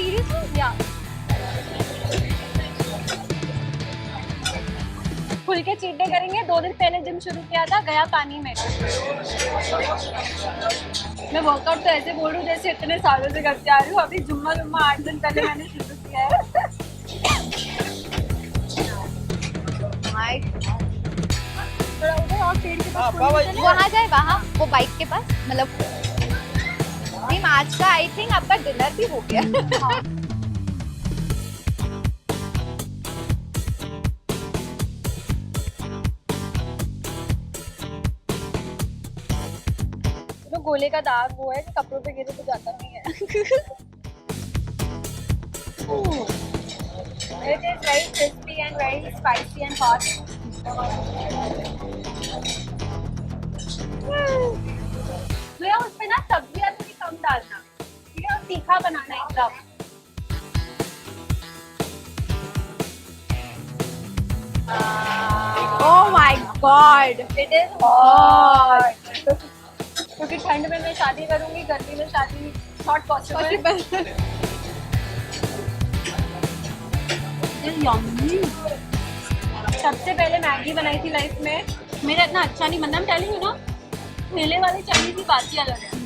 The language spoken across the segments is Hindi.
सीरियसली? या खुल के चीट डे करेंगे। 2 दिन पहले जिम शुरू किया था, गया पानी में। मैं वर्कआउट तो ऐसे बोल रही हूँ जैसे इतने सालों से करते आ रही हूँ। अभी जुम्मा 8 दिन पहले मैंने शुरू किया है। थोड़ा उधर और पेड़ के पास वहाँ जाए, वहाँ वो बाइक के पास, मतलब मैम आज का आई थिंक आपका डिनर भी हो गया। हाँ। तो गोले का दाग वो है कि कपड़ों पे गिरे तो जाता नहीं है। It is very crispy and very spicy and hot. भैया उसमें ना सब्जियां थोड़ी कम डालना, ठीक है? और तीखा बनाना एकदम। ओह my God, It is hot. क्योंकि ठंड में मैं शादी करूंगी, गर्मी में शादी नॉट पॉसिबल। सबसे पहले मैगी बनाई थी लाइफ में, मेरा इतना अच्छा नहीं बनना। टेलिंग यू ना, ठेले वाली चाइनीज की बात ही अलग है।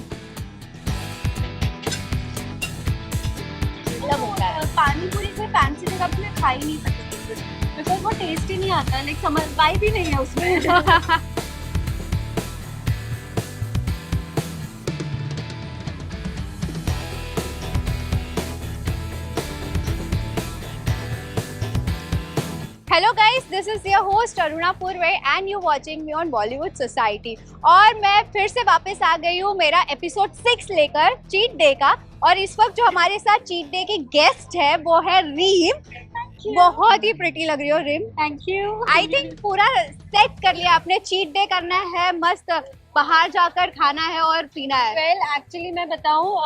पानी पूरी कोई फैंसी जगह पे मैं खा ही नहीं सकती, बिकॉज वो टेस्ट ही नहीं आता, लाइक समझ वाइब ही नहीं है उसमें। Hello guys, this is your host Aruna Purve and you watching me on Bollywood society. और मैं फिर से वापस आ गई हूँ मेरा एपिसोड 6 लेकर, चीट डे का। और इस वक्त जो हमारे साथ चीट डे की गेस्ट है वो है रीम। बहुत ही प्रिटी लग रही हो Reem. Thank you. I think पूरा सेट कर लिया आपने, चीट डे करना है, मस्त बाहर जाकर खाना है और पीना है। वेल एक्चुअली मैं बताऊँ,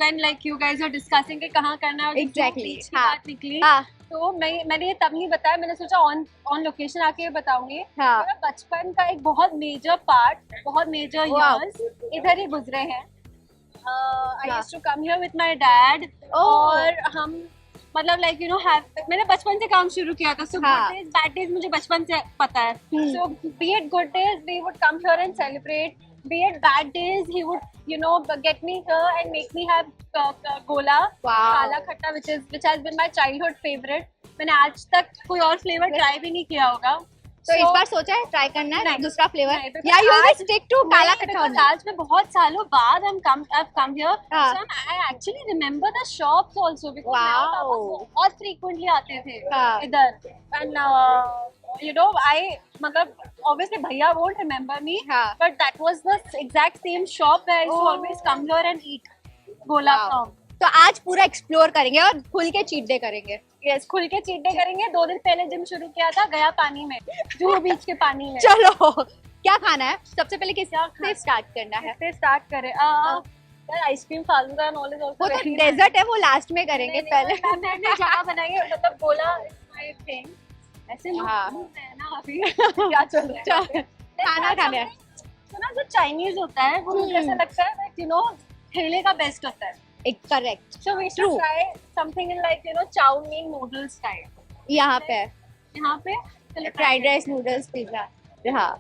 when like you guys are discussing कि कहाँ करना है, एग्जैक्टली, बात निकली, तो मैंने ये तब नहीं बताया, मैंने सोचा ऑन लोकेशन आके बताऊंगी। मेरा बचपन का एक बहुत मेजर पार्ट, बहुत मेजर इयर्स इधर ही गुजरे हैं। I used to come here with my dad, और हम मतलब लाइक यू नो मैंने बचपन से काम शुरू किया था। So good days bad days मुझे बचपन से पता है। So be it good days we would come here and celebrate, be it bad days he would you know get me here and make me have gola, काला खट्टा, which has been my childhood favorite. मैंने आज तक कोई और फ्लेवर ट्राई भी नहीं किया होगा, तो इस बार सोचा है ट्राई करना है दूसरा फ्लेवर, या यू विल स्टिक टू काला खट्टा? आज में बहुत सालों बाद I've come here, so I actually remember the shops also, because बहुत frequently आते थे इधर, and you know मतलब obviously भैया won't remember me, but that was the exact same shop where I used to always come here and eat gola from. तो आज पूरा एक्सप्लोर करेंगे और खुल के चीट डे करेंगे। यस, खुल के चीट डे करेंगे। 2 दिन पहले जिम शुरू किया था, गया पानी में, जुहू बीच के पानी में। चलो क्या खाना है सबसे पहले, किससे स्टार्ट करना है? किससे स्टार्ट करें? यार ice cream falooda and all is also, वो तो डेजर्ट है, वो लास्ट में करेंगे। पहले मैंने जहाँ बनाई है, मतलब बोला माय थिंग ऐसे ना अभी क्या चल रहा है, खाना खाना है। तो ना जो चाइनीज होता है वो मुझे ऐसा लगता है यू नो ठेले का बेस्ट होता है। Correct, so we should try something in like you know chow mein noodle style. यहाँ पे फ्राइड राइस, नूडल्स, पिज्जा। हाँ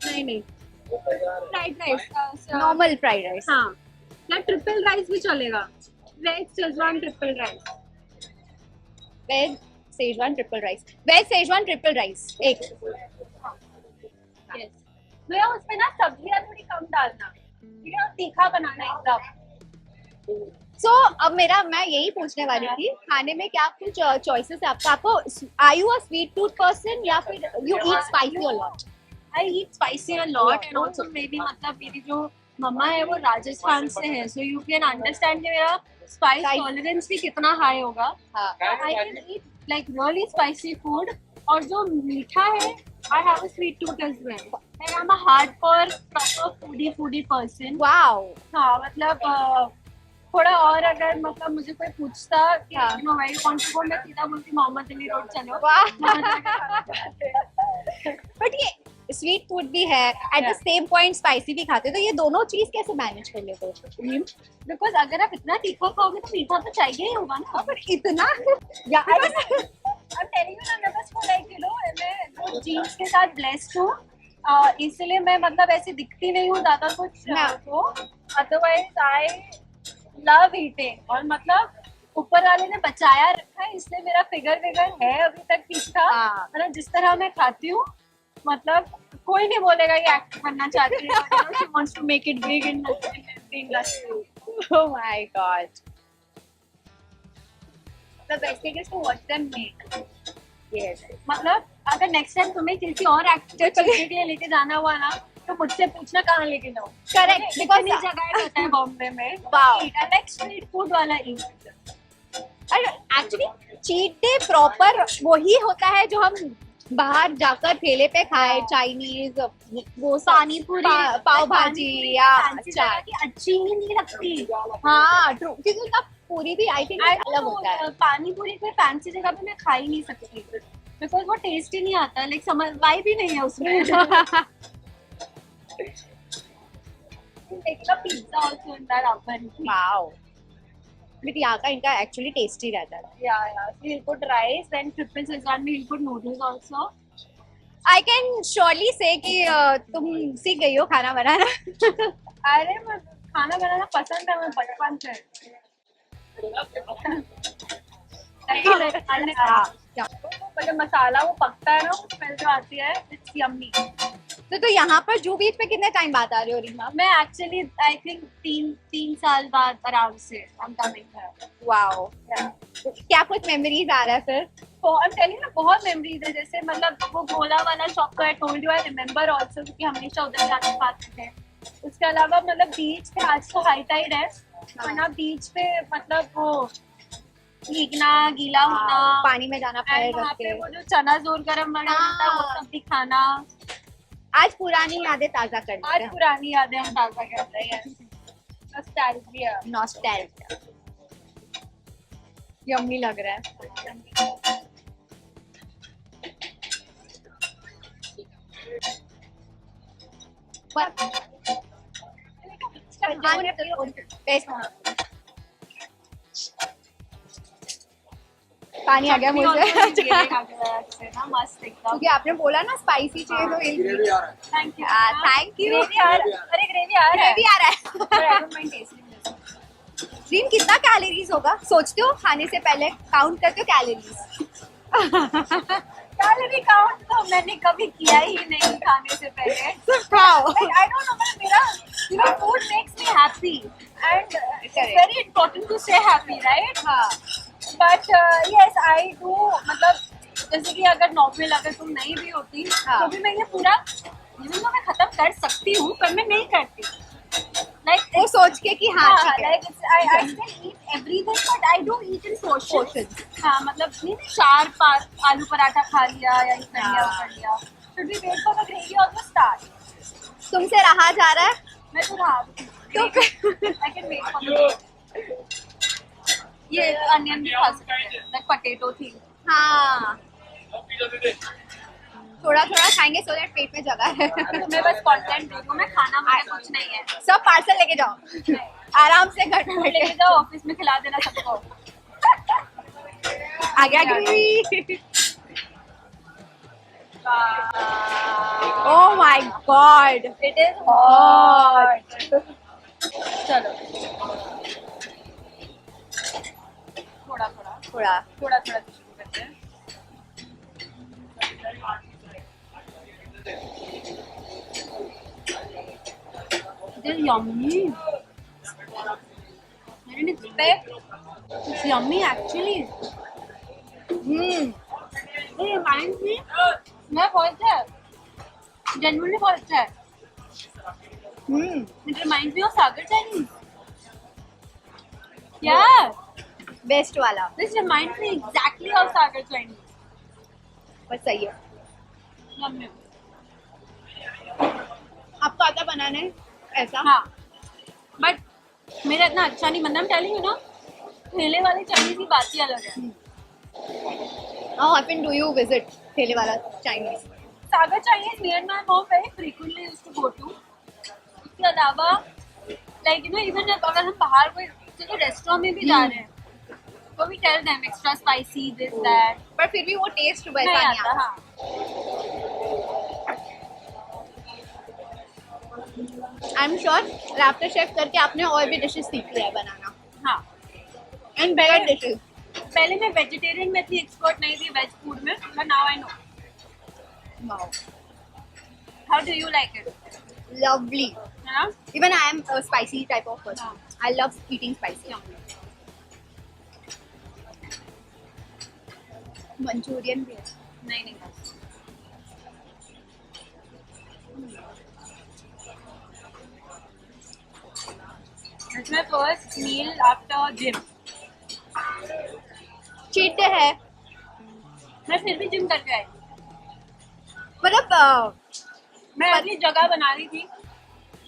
नहीं fried rice, normal fried rice. हाँ, या ट्रिपल राइस भी चलेगा। Veg schezwan triple rice, veg schezwan triple rice, veg schezwan triple rice एक। यस भैया, उसमें ना सब्जियां थोड़ी कम डालना, ठीक है? और तीखा बनाना एकदम। सो अब मैं यही पूछने वाली थी, खाने में क्या कुछ चॉइसेस है आपको? Are you a sweet tooth person या फिर you eat spicy a lot? I eat spicy a lot, and also maybe मतलब मेरी जो मम्मा है वो राजस्थान से है, सो यू कैन अंडरस्टैंड कि मेरा स्पाइस टॉलरेंस भी कितना हाई होगा। I can eat like really spicy food, और जो मीठा है I have a sweet tooth as well, and I am a hardcore proper foodie person. Wow. हाँ, मतलब थोड़ा और अगर मतलब मुझे कोई पूछता कि you know where you want to go, मैं सीधा बोलती मोहम्मद अली रोड चलो। बट ये स्वीट फूड भी है, at the same point spicy भी खाते हो, तो ये दोनों चीज कैसे मैनेज कर लेते हो? बिकॉज अगर आप इतना तीखा खाओगे तो मीठा तो चाहिए ही होगा ना। पर इतना I'm telling you ना, मैं बस वो लाइक यू नो मैं वो जीन्स के साथ ब्लेस्ड हूँ, इसलिए मैं मतलब ऐसे दिखती नहीं हूँ ज्यादा कुछ तो, अदरवाइज आई लव ईटिंग। और मतलब ऊपर वाले ने बचाया रखा है, इसलिए मेरा फिगर है अभी तक ठीक ठाक। मतलब जिस तरह मैं खाती हूँ, मतलब कोई नहीं बोलेगा कि एक्ट करना चाहती है, she wants to make it big in the industry. Oh my god. The best thing is to watch them make. Yes. मतलब अगर नेक्स्ट टाइम तुम्हें किसी और एक्टर के लिए लेके जाना हुआ ना, तो मुझसे पूछना कहाँ लेके जाओ। करेक्ट, बिकॉज़ इस जगह होता है बॉम्बे में। वाओ, लाइक स्ट्रीट फूड वाला ईट। और एक्चुअली चीट डे प्रॉपर वही होता है जो हम बाहर जाकर ठेले पे खाए, चाइनीज, वो पानी पूरी, पाव भाजी या चाट की अच्छी ही नहीं लगती। हाँ ट्रू, क्योंकि उसका पूरी भी आई थिंक अलग होता है। पानी पूरी कोई फैंसी जगह पे मैं खा ही नहीं सकती, बिकॉज वो टेस्ट ही नहीं आता, लाइक समझ वाइब भी नहीं है उसमें। Pizza also in that oven. Wow, but यहाँ का इनका एक्चुअली टेस्टी रहता है। Yeah. So he'll put rice, then triple szechuan में he'll put noodles also. I can surely say कि तुम सीख गई हो खाना बनाना। अरे मैं खाना बनाना पसंद है, मैं बचपन से। मतलब मसाला वो पकता है ना, स्मेल जो आती है, इट्स यम्मी। तो यहाँ पर जू बीच पे कितने टाइम बाद आ रहे हो रीमा? मैं एक्चुअली आई थिंक तीन साल बाद आराम से I'm coming here. वाओ, क्या कुछ मेमोरीज आ रहा है फिर? I'm telling you ना, बहुत मेमोरीज है। जैसे मतलब वो गोला वाला शॉप का, I told you I remember also, क्योंकि हमेशा उधर जाके खाते थे। उसके अलावा मतलब बीच पे, आज तो हाई टाइड है, वरना बीच पे मतलब वो भीगना, गीला होना, पानी में जाना, पैर वहाँ रख के, पे वो जो चना जोर गरम बना होता है, वो सब भी खाना। आज पुरानी यादें ताजा करते हैं। आज पुरानी यादें हम ताजा करते हैं। नॉस्टैल्जिया। नॉस्टैल्जिया, यम्मी लग रहा है। पानी आ गया मुझे, मस्त एकदम। क्योंकि आपने बोला ना स्पाइसी चाहिए तो थैंक यू। Thank you. अरे ग्रेवी आ रहा है, ग्रेवी आ रहा है। ड्रीम कितना कैलोरीज होगा सोचते हो खाने से पहले? काउंट करते हो कैलोरीज? कैलोरी काउंट तो मैंने कभी किया ही नहीं खाने से पहले। खाओ। I don't know, मतलब मेरा food makes me happy and it's very important to stay happy, right? हाँ। But yes, I do, मतलब जैसे कि अगर नॉर्मल अगर तुम नहीं भी होती, तो भी मैं ये पूरा मैं खत्म कर सकती हूँ, पर मैं नहीं करती। Like वो सोच के कि हाँ ठीक है। Like I still eat everything, but I do eat in portions. हाँ, मतलब नहीं 4-5 आलू पराठा खा लिया या ये कर लिया वो कर लिया। Should we wait for the gravy or the start? तुमसे रहा जा रहा है? मैं तो रहा तो I can wait for the gravy. ये अनियन भी खा सकते हैं, like potato थी। हाँ, थोड़ा थोड़ा खाएंगे सो दैट पेट में जगह है। तुम्हें बस कंटेंट दे दूँ मैं, खाना मुझे कुछ नहीं है। सब पार्सल लेके जाओ, आराम से घर में लेके जाओ, ऑफिस में खिला देना सबको। आ गया gravy. Oh my God, it is hot. चलो थोड़ा शुरू करते हैं। It is yummy. I didn't expect. It's yummy actually. It reminds me. मैं बहुत अच्छा है, genuinely बहुत अच्छा है। It reminds me of Sagar Chinese. Yeah. Best वाला। This reminds me exactly of Sagar Chinese. बस सही है। Yummy. आपको आता बनाने ऐसा? हाँ, बट मेरा इतना अच्छा नहीं बनना। I'm telling you ना, ठेले वाली चाइनीज की बात ही अलग है। How often do you visit ठेले वाला Chinese? Sagar Chinese near my home very frequently used to go to. इसके अलावा लाइक यू नो इवन अगर हम बाहर कोई रेस्टोरेंट में भी जा रहे हैं तो we tell them extra spicy this that, पर फिर भी वो टेस्ट वैसा नहीं नहीं आता। आता। हाँ I am sure after chef करके आपने और भी डिशेस सीख लिया है बनाना, हाँ। And better dishes. पहले मैं वेजिटेरियन में थी, एक्सपर्ट नहीं थी वेज फूड में, but now I know. Wow, how do you like it? Lovely. है ना? Even I am a spicy type of person. हाँ। I love eating spicy. Manchurian भी है। नहीं नहीं बस। It's my first meal after gym. Cheat day है, मैं फिर भी जिम करके आई। मतलब मैं अपनी जगह बना रही थी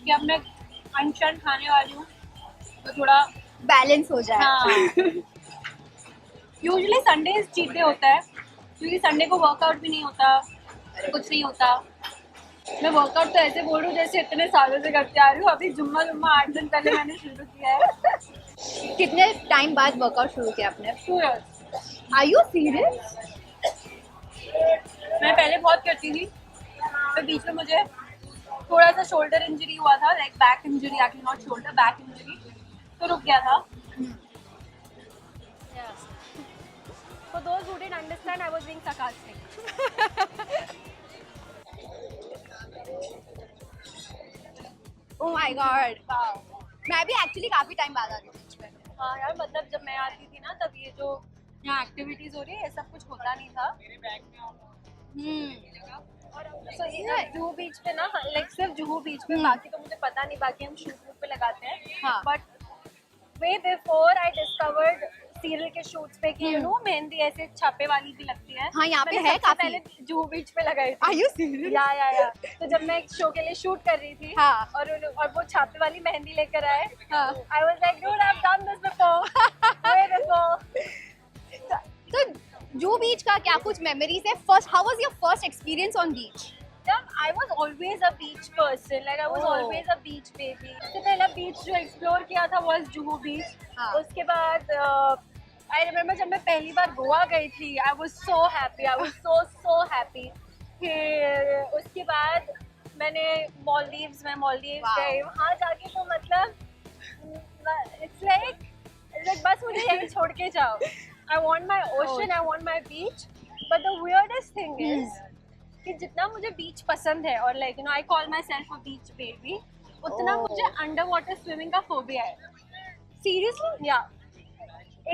कि अब मैं अनशन खाने वाली हूँ तो थोड़ा बैलेंस हो जाए। हाँ। यूजुअली संडे चीट डे होता है क्योंकि संडे को वर्कआउट भी नहीं होता, कुछ नहीं होता। मैं वर्कआउट तो ऐसे बोल रही हूँ जैसे इतने सालों से करते आ रही हूँ, अभी जुम्मा 8 दिन पहले मैंने शुरू किया है। कितने टाइम बाद वर्कआउट शुरू किया आपने? 2 years। Are you serious? मैं पहले बहुत करती थी, तो बीच में मुझे थोड़ा सा शोल्डर इंजरी हुआ था, like back injury, actually not shoulder, back injury, तो रुक गया था। For those who didn't understand, I was being sarcastic. Oh my God, मैं भी एक्चुअली काफी टाइम बाद आ रही हूँ बीच में। हाँ यार, मतलब जब मैं आती थी ना तब ये जो यहाँ एक्टिविटीज हो रही है ये सब कुछ होता नहीं था। So, जुहू बीच पे ना, लाइक सिर्फ जुहू बीच पे, बाकी तो मुझे पता नहीं, बाकी हम शूट पे लगाते हैं। हाँ। But way before I discovered serial के शूट्स पे कि यू नो मेहंदी ऐसे छापे वाली भी लगती है। हाँ, यहाँ पे मैंने है सबसे काफी। पहले जुहू बीच पे लगाई थी। Are you serious? या तो जब मैं एक शो के लिए शूट कर रही थी, हाँ। और वो छापे वाली मेहंदी लेकर आए, हाँ। I was like dude I have done this before, way before. तो जुहू बीच का क्या कुछ मेमोरीज है? First, how was your first experience on beach? I was always a beach person, like I was Oh. always a beach baby. सबसे पहला बीच जो एक्सप्लोर किया था was जुहू बीच। हाँ। उसके बाद I remember जब मैं पहली बार गोवा गई थी, I was so happy, I was so happy। फिर उसके बाद मैंने मालदीव्स Wow. गई, वहाँ जाके तो मतलब it's like बस मुझे यहीं छोड़ के जाओ। I want my ocean, I want my beach, but the weirdest thing is कि जितना मुझे बीच पसंद है और like you know I call my self a beach baby, उतना Oh. मुझे अंडर वाटर स्विमिंग का फोबिया है। सीरियसली? या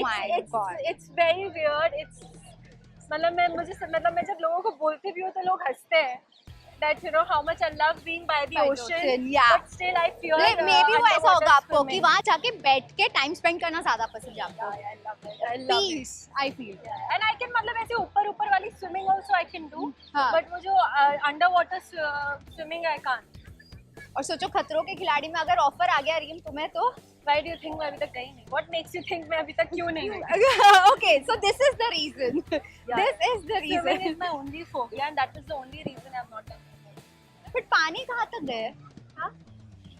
My God. It's very weird. It's मतलब मैं जब लोगों को बोलती भी हूँ तो लोग हंसते हैं that you know how much I love being by the By the ocean, ocean, yeah. but still I fear may be वो ऐसा होगा आपको कि swimming. वहाँ जाके बैठ के टाइम स्पेंड करना ज्यादा पसंद है आपको। Yeah, I love it. I love it. Peace I feel. And I can मतलब ऐसे ऊपर वाली swimming also I can do, हाँ। but वो जो under water swimming I can't. और सोचो खतरों के खिलाड़ी में अगर ऑफर आ गया रीम तुम्हें तो Why do you think मैं अभी तक गई नहीं? What makes you think मैं अभी तक क्यों नहीं गई? Okay, so this is the reason, this is the Swimming reason. is my only phobia and that is the only reason I have not done it. But पानी कहाँ तक गए? हाँ?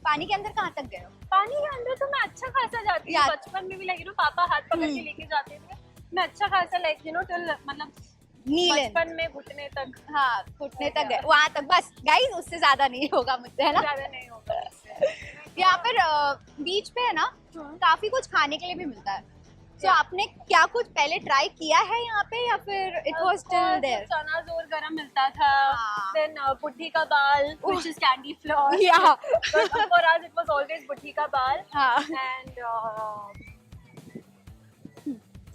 पानी के अंदर कहाँ तक गए? पानी के अंदर तो मैं अच्छा खासा जाती हूँ, यार। बचपन में भी लाइक यू नो पापा हाथ पकड़ के लेके जाते थे, मैं अच्छा खासा लाइक यू नो टिल मतलब नीलन। बचपन में घुटने तक, हाँ, घुटने तक गए, वहाँ तक बस गाइस, उससे ज्यादा नहीं होगा मुझसे, है ना? ज्यादा नहीं होगा। यहाँ पर बीच पे है ना काफी कुछ खाने के लिए भी मिलता है। तो आपने क्या कुछ पहले ट्राई किया है यहाँ पे या फिर इट वाज स्टिल देयर? चना जोर गरम मिलता था, हाँ। then बुढ़ी का बाल which is candy floss, Yeah. but for us it was always बुढ़ी का बाल, हाँ। and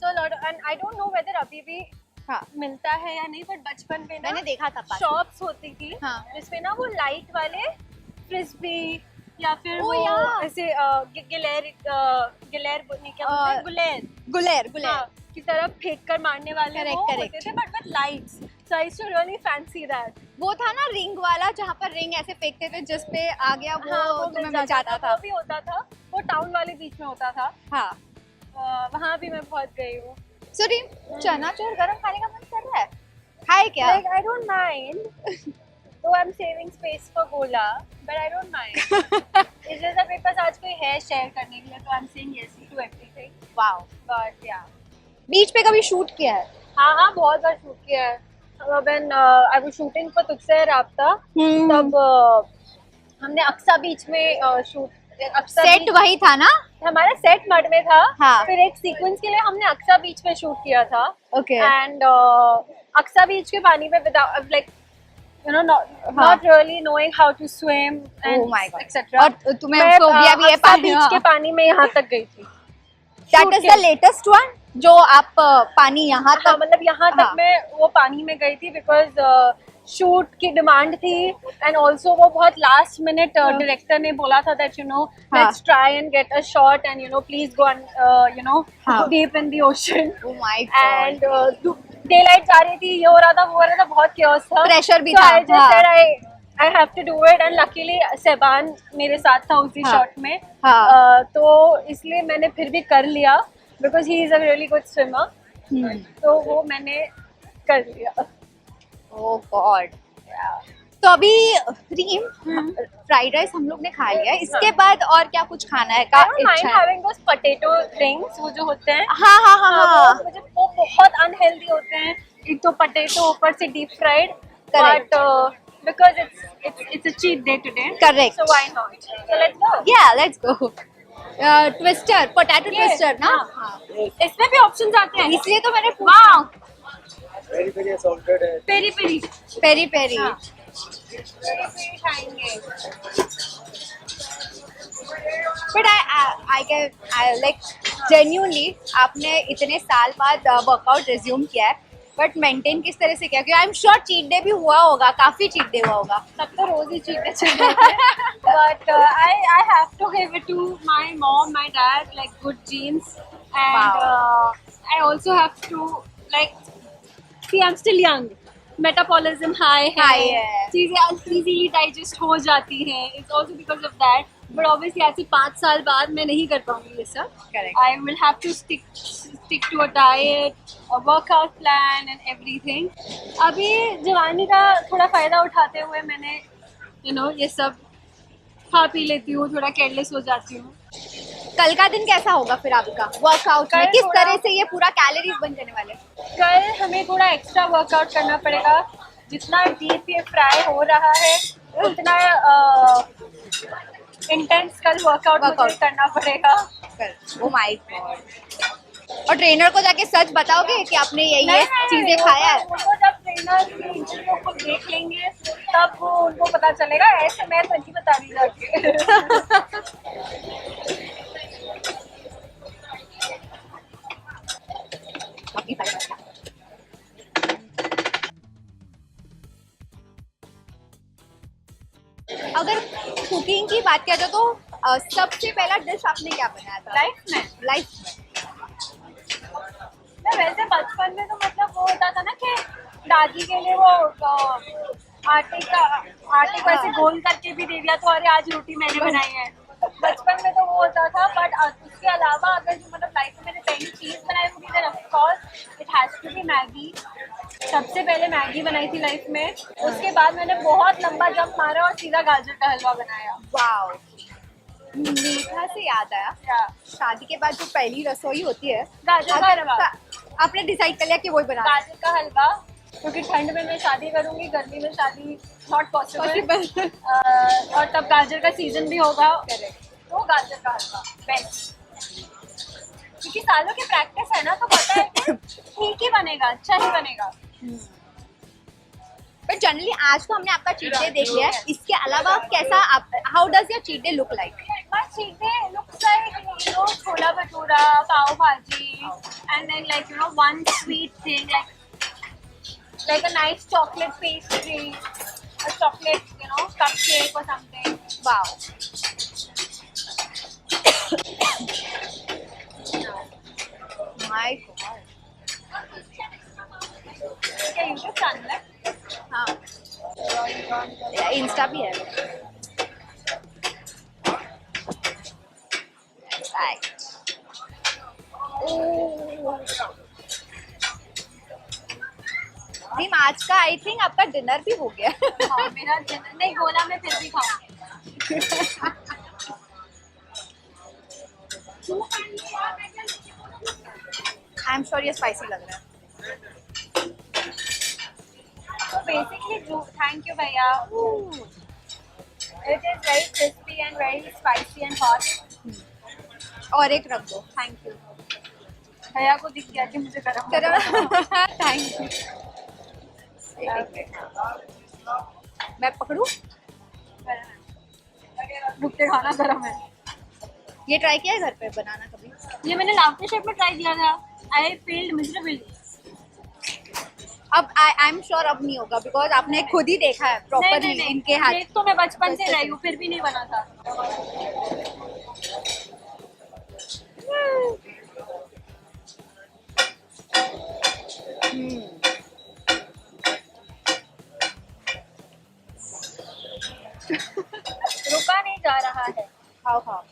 so lot and I don't know whether अभी भी हाँ, मिलता है या नहीं, बट बचपन में ना मैंने देखा था पास में। शॉप्स होती थी हाँ। जिसमें ना वो लाइट वाले फ्रिस्बी या फिर Oh, वो yeah. ऐसे गिलेर नहीं क्या बोलते हैं, गुलेर, गुलेर गुलेर। हाँ, की तरफ फेंक कर मारने वाले Correct, वो correct. होते थे, but with lights, so I used to really fancy that. वो था ना रिंग वाला, जहाँ पर रिंग ऐसे फेंकते थे, जिस पे आ गया वो तुम्हें मिल जाता था। वो भी होता था, वो टाउन वाले बीच में होता था, हाँ। वहाँ भी मैं बहुत गई हूँ। सो रिम, चना चोर गरम खाने का मन कर रहा है? खाए क्या? Like I don't mind. Though I'm saving space for Gola, but I don't mind. It's just that मेरे पास आज कोई है शेयर करने के लिए, तो I'm saying yes to everything. Wow, But yeah. बीच पे कभी शूट किया है? हाँ हाँ, बहुत बार शूट किया है. When I was shooting for तुझसे है राब्ता, तब हमने अक्सा बीच में शूट. सेट वही था ना? हमारा सेट मड में था. हाँ. फिर एक सीक्वेंस के लिए हमने अक्सा बीच में शूट किया था. ओके. एंड अक्सा बीच के पानी में without like you know not really knowing how to swim and etc. और तुम्हें फोबिया भी है पानी बीच के पानी में यहाँ तक गई थी. That is the latest one जो आप पानी यहाँ तक. मतलब यहाँ तक मैं वो पानी में गई थी बिकॉज शूट की डिमांड थी एंड ऑल्सो वो बहुत लास्ट मिनट डायरेक्टर ने बोला था that let's try and get a shot and please go and deep in the ocean. Oh my God. and daylight जा रही थी, ये हो रहा था वो हो रहा था, बहुत chaos था, प्रेशर भी था. I just said I have to do it and luckily सेबान मेरे साथ था उसी शॉट में. तो इसलिए मैंने फिर भी कर लिया because he is a really good swimmer. तो वो मैंने कर लिया. Oh God. तो अभी रीम फ्राइड राइस हम लोग ने खा लिया है, इसके बाद और क्या कुछ खाना है का इच्छा है? having those potato rings वो जो होते हैं. हाँ. मुझे वो बहुत अनहेल्दी होते हैं. एक तो पोटैटो ऊपर से deep fried. Correct. But because it's a cheat day today. Correct. So why not? So let's go. Yeah, let's go. Twister, potato twister ना? इसमें भी ऑप्शंस आते हैं, इसलिए तो मैंने पूछा. पेरी पेरी सॉल्टेड है. Peri peri. Peri peri. But I like genuinely आपने इतने साल बाद वर्कआउट रिज्यूम किया है, बट मेंटेन किस तरह से किया? क्योंकि I am sure cheat day भी हुआ होगा, काफी चीट डे हुआ होगा. सब तो रोज ही चीट डे चल रहे हैं. But I have to give it to my mom, my dad, like good genes, and I also have to like see I'm still young. Metabolism high है, चीजें इजीली डाइजेस्ट हो जाती हैं. It's also because of that. But obviously ऐसे 5 साल बाद मैं नहीं कर पाऊंगी ये सब. I will have to stick to a diet, a workout plan and everything. अभी जवानी का थोड़ा फायदा उठाते हुए मैंने ये सब खा पी लेती हूँ, थोड़ा केयरलेस हो जाती हूँ. कल का दिन कैसा होगा फिर आपका वर्कआउट में? किस तरह से ये पूरा कैलोरीज बन जाने वाले? कल हमें थोड़ा एक्स्ट्रा वर्कआउट करना पड़ेगा. जितना डीप ये फ्राई हो रहा है उतना इंटेंस कल वर्कआउट मुझे करना पड़ेगा. ओह माय गॉड. और ट्रेनर को जाके सच बताओगे कि आपने ये चीजें खाया है? उनको जब ट्रेनर की इंटरव्यू को देख लेंगे तब वो उनको पता चलेगा. ऐसे मैं तो नहीं बता रही जाके. अगर कुकिंग की बात किया जाए तो सबसे पहला डिश आपने क्या बनाया था लाइफ में? वैसे बचपन में तो मतलब वो होता था ना कि दादी के लिए वो आटे को ऐसे गोल करके भी दे दिया तो अरे आज रोटी मैंने बनाई है. बचपन में तो वो होता था. बट उसके अलावा अगर जो मतलब लाइफ में मैंने पहली चीज बनाई होगी then of course it has to be Maggi. सबसे पहले मैगी बनाई थी लाइफ में. उसके बाद मैंने बहुत लंबा जंप मारा और सीधा गाजर का हलवा बनाया. वाओ. मीठा से याद आया, शादी के बाद जो पहली रसोई होती है गाजर का हलवा. आपने डिसाइड कर लिया कि वही बनाना? गाजर का हलवा, क्योंकि ठंड में मैं शादी करूंगी, गर्मी में शादी नॉट पॉसिबल. और तब गाजर का सीजन भी होगा. तो गाजर का हलवा बेस्ट. क्योंकि सालों की प्रैक्टिस है ना, तो पता है कि ठीक ही बनेगा, अच्छा ही बनेगा. बट जनरली आज तो हमने आपका चीट डे देख लिया है, इसके अलावा कैसा how does your cheat day look like? My cheat day looks like छोला भटूरा, पाव भाजी, and then like one sweet thing like a nice chocolate pastry, a chocolate cupcake or something. Wow. My God. क्या YouTube चैनल है? हाँ. इंस्टा भी है. Right. टीम आज का आई थिंक आपका डिनर भी हो गया। हाँ, मेरा dinner- नहीं गोला मैं फिर भी खाऊंगी। आई एम श्योर ये स्पाइसी लग रहा है। So basically, thank you, भैया. It is very crispy and very spicy and hot. और एक रख दो। Thank you. भैया को दिख गया कि मुझे गरम लग रहा है. Thank you. मैं पकड़ूं? रुक के खाना गरम है. ये ट्राई किया है घर पे बनाना कभी? ये मैंने लाफ्टर शेफ में ट्राई किया था. I failed miserably. अब आई एम श्योर अब नहीं होगा बिकॉज आपने खुद ही देखा है प्रॉपरली इनके हाथ। देख तो मैं बचपन से रही हूँ फिर भी नहीं बना था. रुका नहीं जा रहा है. खाओ खाओ।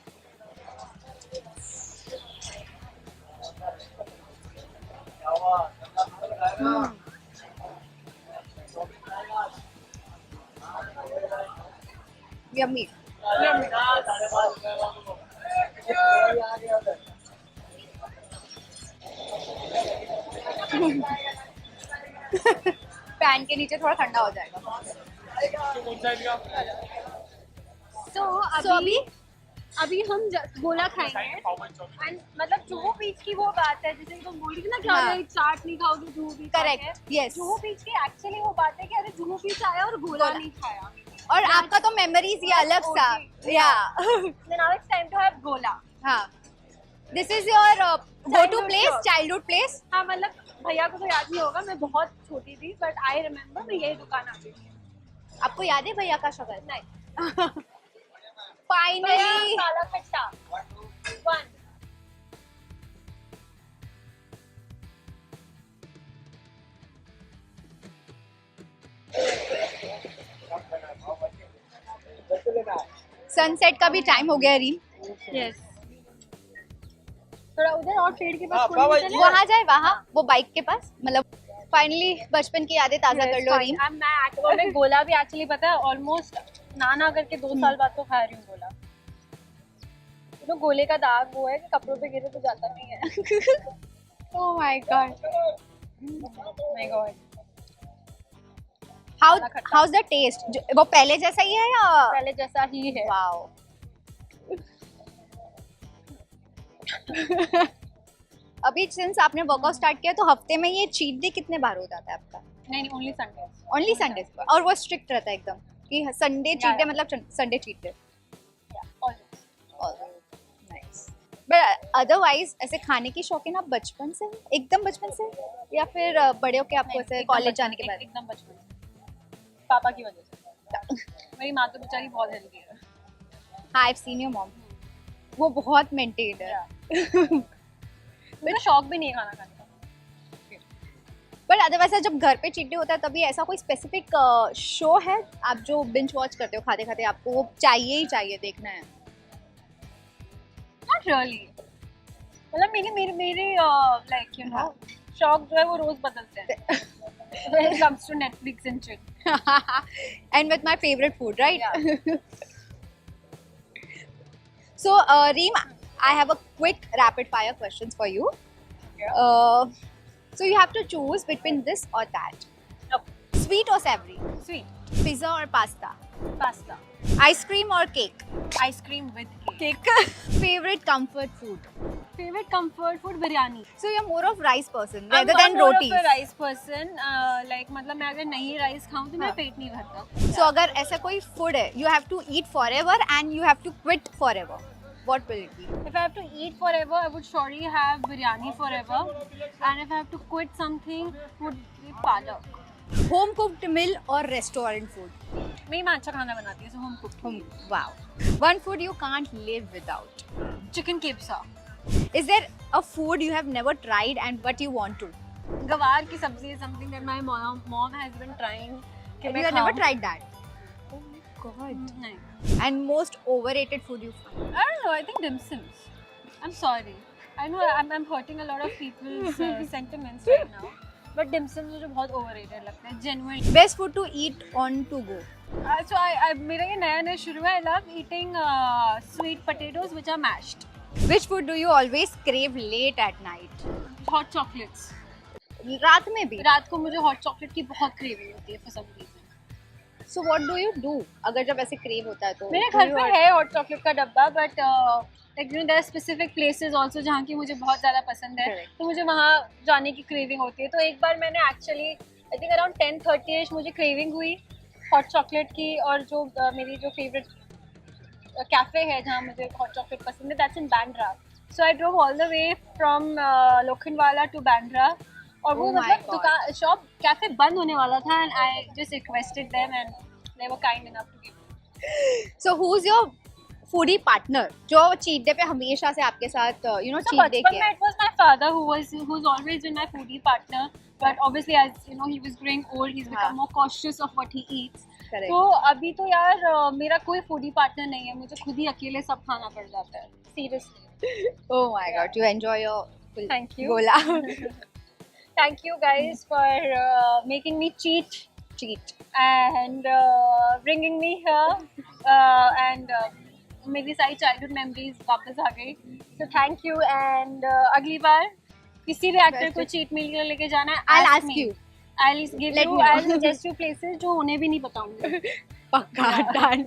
यम्मी। पैन के नीचे थोड़ा ठंडा हो जाएगा। तो अभी हम गोला खाएंगे. एंड मतलब जुहू बीच की वो बात है जैसे तुम बोल रही थी ना कि हाँ. अरे चाट नहीं खाओगे Juhu beach. Correct, yes. Juhu beach की एक्चुअली वो बात है कि अरे जुहू बीच आया और गोला नहीं खाया. और आपका तो मेमोरीज ये अलग सा। या now it's time to have gola. हाँ, this is your go to place, childhood place. हाँ मतलब भैया को तो याद नहीं होगा मैं बहुत छोटी थी बट आई रिमेम्बर मैं यही दुकान आती थी. आपको याद है भैया का शक्ल? नहीं. फाइनली काला खट्टा 1. सनसेट का भी टाइम हो गया रीम। यस. थोड़ा उधर और पेड़ के पास कोई नहीं चले? वहाँ जाए, वहाँ वो बाइक के पास। मतलब फाइनली बचपन की यादें ताजा कर लो रीम। मैं एक्चुअली में गोला भी एक्चुअली पता है ऑलमोस्ट ना करके 2 साल बाद तो खा रही हूँ गोला. तो गोले का दाग वो है कि कपड़ों पे गिरे तो जाता नहीं है. Oh my God, my God. How's the taste? वो पहले जैसा ही है या पहले जैसा ही है. वाओ। अभी सिंस आपने वर्कआउट स्टार्ट किया तो हफ्ते में ये चीट डे कितने बार हो जाता है आपका? नहीं ओनली संडे. Only Sunday? और वो स्ट्रिक्ट रहता है एकदम कि संडे चीट डे मतलब Sunday cheat day? Nice. But otherwise ऐसे खाने की शौकीन आप बचपन से, एकदम बचपन से, या फिर बड़े होके आपको ऐसे कॉलेज जाने के बाद? एकदम बचपन से. पापा की वजह से. मेरी माँ तो बेचारी बहुत हेल्दी है. हाँ, I have seen your mom, वो बहुत मेंटेन्ड है। मुझे शौक भी नहीं है खाना खाने का. बट अदरवाइज जब घर पे चीट डे होता है तभी ऐसा कोई स्पेसिफिक शो है आप जो बिंज वॉच करते हो खाते खाते, आपको वो चाहिए ही चाहिए देखना है? Not really. मतलब मेरे like you know शौक जो है वो रोज बदलते हैं. When it comes to Netflix and chill. And with my favorite food, right? Yeah. So, Reem, I have a quick rapid fire questions for you. Yeah. So you have to choose between this or that. Okay. Sweet or savory? Sweet. Pizza or pasta? Pasta. Ice cream or cake? Ice cream with cake. Cake. Favorite comfort food? Favorite comfort food biryani. So you're more of rice person rather than rotis. I'm more of a rice person. Like मतलब मैं अगर नहीं राइस खाऊं तो मेरा पेट नहीं भरता. So अगर ऐसा कोई food है, you have to eat forever and you have to quit forever. What will it be? If I have to eat forever, I would surely have biryani forever. And if I have to quit something, would be palak. Home cooked meal or restaurant food? मेरी माँ अच्छा खाना बनाती है, so home cooked. Wow. One food you can't live without. Chicken kebsa. Is there a food you have never tried and what you want to? गवार की सब्जी is something that my mom has been trying. कि You मैं have never खाऊं. tried that? Oh my god. नहीं. And most overrated food you find? I don't know. I think dim sums. I'm sorry. I know I'm hurting a lot of people's sentiments right now. But dimsum मुझे बहुत ओवररेटेड लगता है genuinely. Best food to eat on to go? So I मेरा ये नया शुरू है। I love eating sweet potatoes which are mashed. Which food do you always crave late at night? Hot chocolates. रात में भी? रात को मुझे hot chocolate की बहुत craving होती है for some reason. So what do you do अगर जब ऐसे crave होता है तो? मेरे घर पे है hot chocolate का डब्बा, but like you know there are specific places also जहाँ की मुझे बहुत ज़्यादा पसंद है, तो मुझे वहाँ जाने की craving होती है। तो एक बार मैंने actually I think around 10:30 मुझे craving हुई हॉट चॉकलेट की, और जो मेरी जो फेवरेट कैफ़े है जहाँ मुझे हॉट चॉकलेट पसंद है, that's in Bandra. So I drove all the way from Lokhandwala to Bandra, और वो मतलब दुकान शॉप कैफ़े बंद होने वाला था, and I just requested them and they were kind enough to give. So who's your foodie partner जो चीट डे पे हमेशा से आपके साथ you know So cheat day बचपन में it was my father who's always been my foodie partner, but obviously as you know he was growing old, he's become more cautious of what he eats. Correct. तो अभी तो यार मेरा कोई foodie partner नहीं है, मुझे खुद ही अकेले सब खाना पड़ जाता है, seriously. Oh my god, you enjoy your full Thank you. gola. Thank you guys for making me cheat and bringing me here and मेरी सारी चाइल्डहुड मेमोरीज वापस आ गई, so thank you and अगली बार किसी भी एक्टर को चीट मील के लेके जाना है, I'll ask you. I'll give Let you, me know. I'll suggest you places जो उन्हें भी नहीं बताऊंगी। पक्का done.